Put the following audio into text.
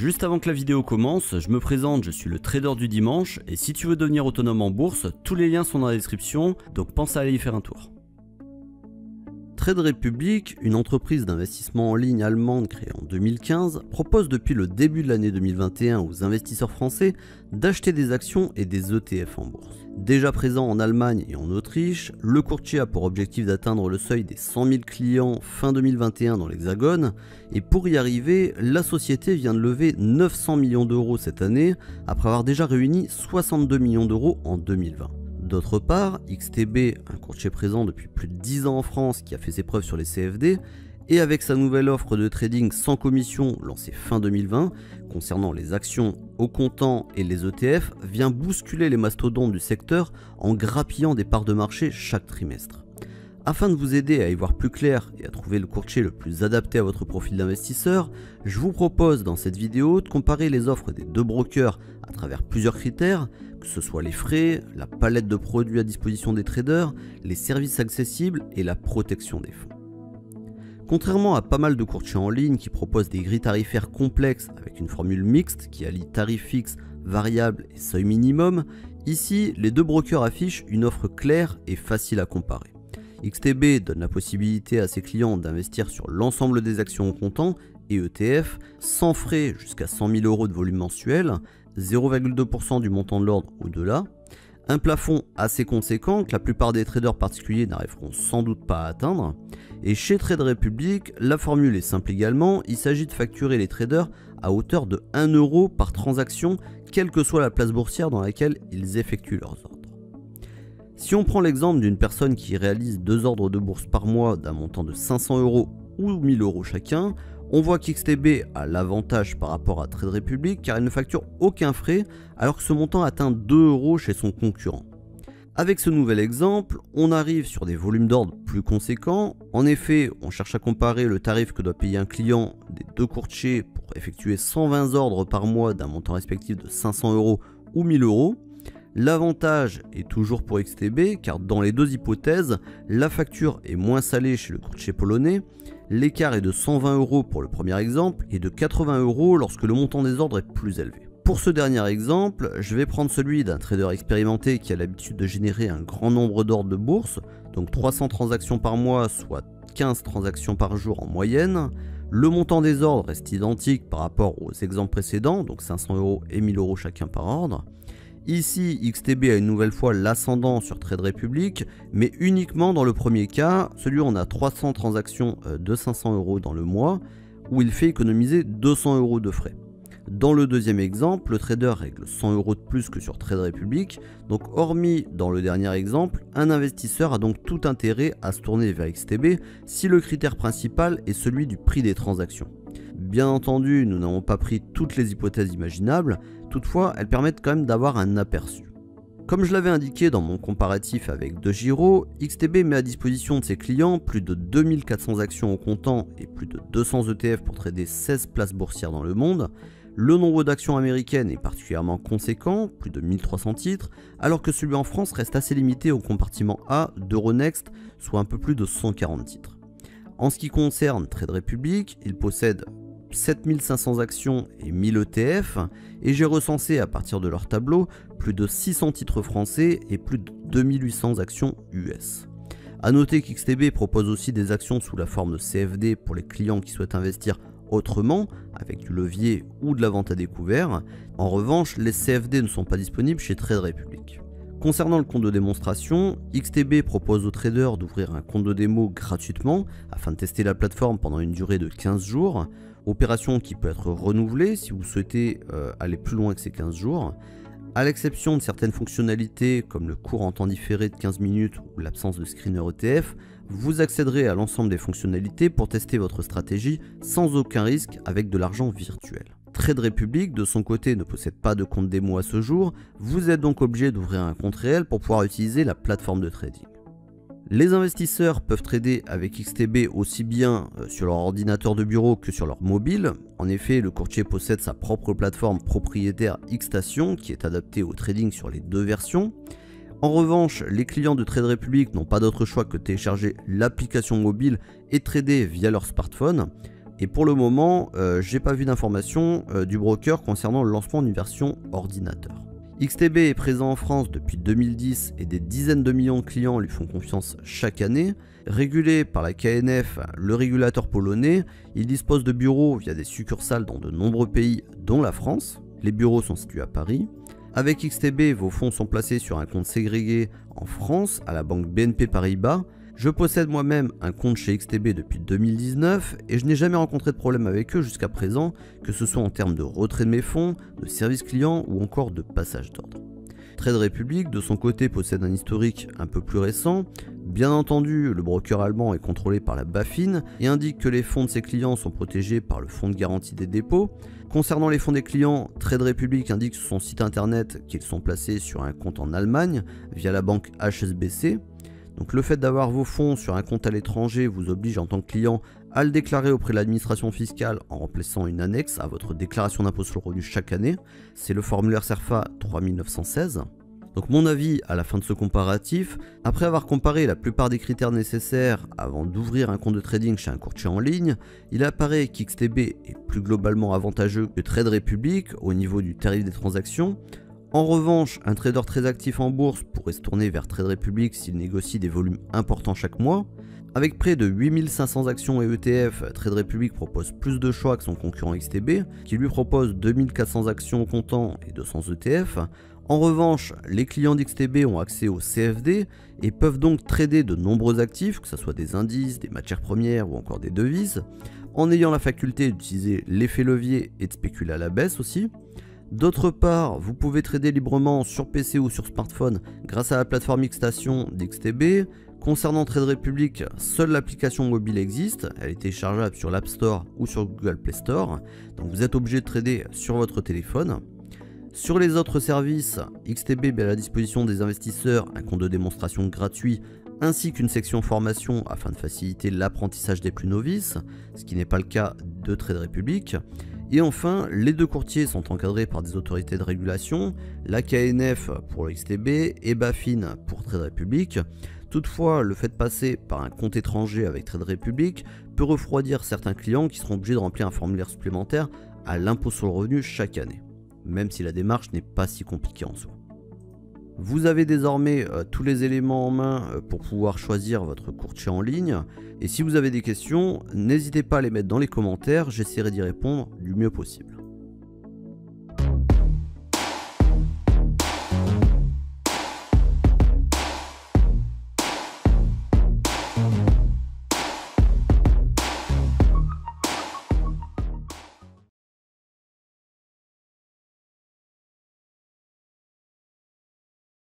Juste avant que la vidéo commence, je me présente, je suis le trader du dimanche et si tu veux devenir autonome en bourse, tous les liens sont dans la description, donc pense à aller y faire un tour. Trade Republic, une entreprise d'investissement en ligne allemande créée en 2015, propose depuis le début de l'année 2021 aux investisseurs français d'acheter des actions et des ETF en bourse. Déjà présent en Allemagne et en Autriche, le courtier a pour objectif d'atteindre le seuil des 100 000 clients fin 2021 dans l'Hexagone, et pour y arriver, la société vient de lever 900 millions d'euros cette année, après avoir déjà réuni 62 millions d'euros en 2020. D'autre part, XTB, un courtier présent depuis plus de 10 ans en France qui a fait ses preuves sur les CFD, et avec sa nouvelle offre de trading sans commission lancée fin 2020, concernant les actions au comptant et les ETF, vient bousculer les mastodontes du secteur en grappillant des parts de marché chaque trimestre. Afin de vous aider à y voir plus clair et à trouver le courtier le plus adapté à votre profil d'investisseur, je vous propose dans cette vidéo de comparer les offres des deux brokers à travers plusieurs critères, que ce soit les frais, la palette de produits à disposition des traders, les services accessibles et la protection des fonds. Contrairement à pas mal de courtiers en ligne qui proposent des grilles tarifaires complexes avec une formule mixte qui allie tarif fixe, variable et seuil minimum, ici les deux brokers affichent une offre claire et facile à comparer. XTB donne la possibilité à ses clients d'investir sur l'ensemble des actions au comptant et ETF sans frais jusqu'à 100 000 euros de volume mensuel, 0,2% du montant de l'ordre au-delà, un plafond assez conséquent que la plupart des traders particuliers n'arriveront sans doute pas à atteindre, et chez Trade Republic, la formule est simple également, il s'agit de facturer les traders à hauteur de 1 euro par transaction, quelle que soit la place boursière dans laquelle ils effectuent leurs ordres. Si on prend l'exemple d'une personne qui réalise 2 ordres de bourse par mois d'un montant de 500 euros ou 1000 euros chacun, on voit qu'XTB a l'avantage par rapport à Trade Republic car elle ne facture aucun frais alors que ce montant atteint 2 euros chez son concurrent. Avec ce nouvel exemple, on arrive sur des volumes d'ordre plus conséquents. En effet, on cherche à comparer le tarif que doit payer un client des deux courtiers pour effectuer 120 ordres par mois d'un montant respectif de 500 euros ou 1000 euros. L'avantage est toujours pour XTB car dans les deux hypothèses, la facture est moins salée chez le courtier polonais. L'écart est de 120 euros pour le premier exemple et de 80 euros lorsque le montant des ordres est plus élevé. Pour ce dernier exemple, je vais prendre celui d'un trader expérimenté qui a l'habitude de générer un grand nombre d'ordres de bourse, donc 300 transactions par mois, soit 15 transactions par jour en moyenne. Le montant des ordres reste identique par rapport aux exemples précédents, donc 500 euros et 1000 euros chacun par ordre. Ici, XTB a une nouvelle fois l'ascendant sur Trade Republic, mais uniquement dans le premier cas, celui où on a 300 transactions de 500 euros dans le mois, où il fait économiser 200 euros de frais. Dans le deuxième exemple, le trader règle 100 euros de plus que sur Trade Republic, donc hormis dans le dernier exemple, un investisseur a donc tout intérêt à se tourner vers XTB si le critère principal est celui du prix des transactions. Bien entendu, nous n'avons pas pris toutes les hypothèses imaginables, toutefois elles permettent quand même d'avoir un aperçu. Comme je l'avais indiqué dans mon comparatif avec DeGiro, XTB met à disposition de ses clients plus de 2400 actions au comptant et plus de 200 ETF pour trader 16 places boursières dans le monde. Le nombre d'actions américaines est particulièrement conséquent, plus de 1300 titres, alors que celui en France reste assez limité au compartiment A d'Euronext, soit un peu plus de 140 titres. En ce qui concerne Trade Republic, il possède 7500 actions et 1000 ETF, et j'ai recensé à partir de leur tableau plus de 600 titres français et plus de 2800 actions US. A noter qu'XTB propose aussi des actions sous la forme de CFD pour les clients qui souhaitent investir autrement, avec du levier ou de la vente à découvert. En revanche, les CFD ne sont pas disponibles chez Trade Republic. Concernant le compte de démonstration, XTB propose aux traders d'ouvrir un compte de démo gratuitement afin de tester la plateforme pendant une durée de 15 jours, opération qui peut être renouvelée si vous souhaitez aller plus loin que ces 15 jours. À l'exception de certaines fonctionnalités comme le cours en temps différé de 15 minutes ou l'absence de screener ETF, vous accéderez à l'ensemble des fonctionnalités pour tester votre stratégie sans aucun risque avec de l'argent virtuel. Trade Republic, de son côté, ne possède pas de compte démo à ce jour, vous êtes donc obligé d'ouvrir un compte réel pour pouvoir utiliser la plateforme de trading. Les investisseurs peuvent trader avec XTB aussi bien sur leur ordinateur de bureau que sur leur mobile. En effet, le courtier possède sa propre plateforme propriétaire Xstation qui est adaptée au trading sur les deux versions. En revanche, les clients de Trade Republic n'ont pas d'autre choix que de télécharger l'application mobile et trader via leur smartphone. Et pour le moment, j'ai pas vu d'informations du broker concernant le lancement d'une version ordinateur. XTB est présent en France depuis 2010 et des dizaines de millions de clients lui font confiance chaque année. Régulé par la KNF, le régulateur polonais, il dispose de bureaux via des succursales dans de nombreux pays, dont la France. Les bureaux sont situés à Paris. Avec XTB, vos fonds sont placés sur un compte ségrégué en France à la banque BNP Paribas. Je possède moi-même un compte chez XTB depuis 2019 et je n'ai jamais rencontré de problème avec eux jusqu'à présent, que ce soit en termes de retrait de mes fonds, de service client ou encore de passage d'ordre. Trade Republic, de son côté, possède un historique un peu plus récent. Bien entendu, le broker allemand est contrôlé par la BaFin et indique que les fonds de ses clients sont protégés par le fonds de garantie des dépôts. Concernant les fonds des clients, Trade Republic indique sur son site internet qu'ils sont placés sur un compte en Allemagne via la banque HSBC. Donc le fait d'avoir vos fonds sur un compte à l'étranger vous oblige en tant que client à le déclarer auprès de l'administration fiscale en remplissant une annexe à votre déclaration d'impôt sur le revenu chaque année. C'est le formulaire CERFA 3916. Donc mon avis à la fin de ce comparatif, après avoir comparé la plupart des critères nécessaires avant d'ouvrir un compte de trading chez un courtier en ligne, il apparaît qu'XTB est plus globalement avantageux que Trade Republic au niveau du tarif des transactions. En revanche, un trader très actif en bourse pourrait se tourner vers Trade Republic s'il négocie des volumes importants chaque mois. Avec près de 8500 actions et ETF, Trade Republic propose plus de choix que son concurrent XTB, qui lui propose 2400 actions comptant et 200 ETF. En revanche, les clients d'XTB ont accès au CFD et peuvent donc trader de nombreux actifs, que ce soit des indices, des matières premières ou encore des devises, en ayant la faculté d'utiliser l'effet levier et de spéculer à la baisse aussi. D'autre part, vous pouvez trader librement sur PC ou sur smartphone grâce à la plateforme Xstation d'XTB. Concernant Trade Republic, seule l'application mobile existe, elle est téléchargeable sur l'App Store ou sur Google Play Store, donc vous êtes obligé de trader sur votre téléphone. Sur les autres services, XTB met à la disposition des investisseurs un compte de démonstration gratuit ainsi qu'une section formation afin de faciliter l'apprentissage des plus novices, ce qui n'est pas le cas de Trade Republic. Et enfin, les deux courtiers sont encadrés par des autorités de régulation, la KNF pour le XTB et BaFin pour Trade Republic. Toutefois, le fait de passer par un compte étranger avec Trade Republic peut refroidir certains clients qui seront obligés de remplir un formulaire supplémentaire à l'impôt sur le revenu chaque année, même si la démarche n'est pas si compliquée en soi. Vous avez désormais tous les éléments en main pour pouvoir choisir votre courtier en ligne. Et si vous avez des questions, n'hésitez pas à les mettre dans les commentaires, j'essaierai d'y répondre du mieux possible.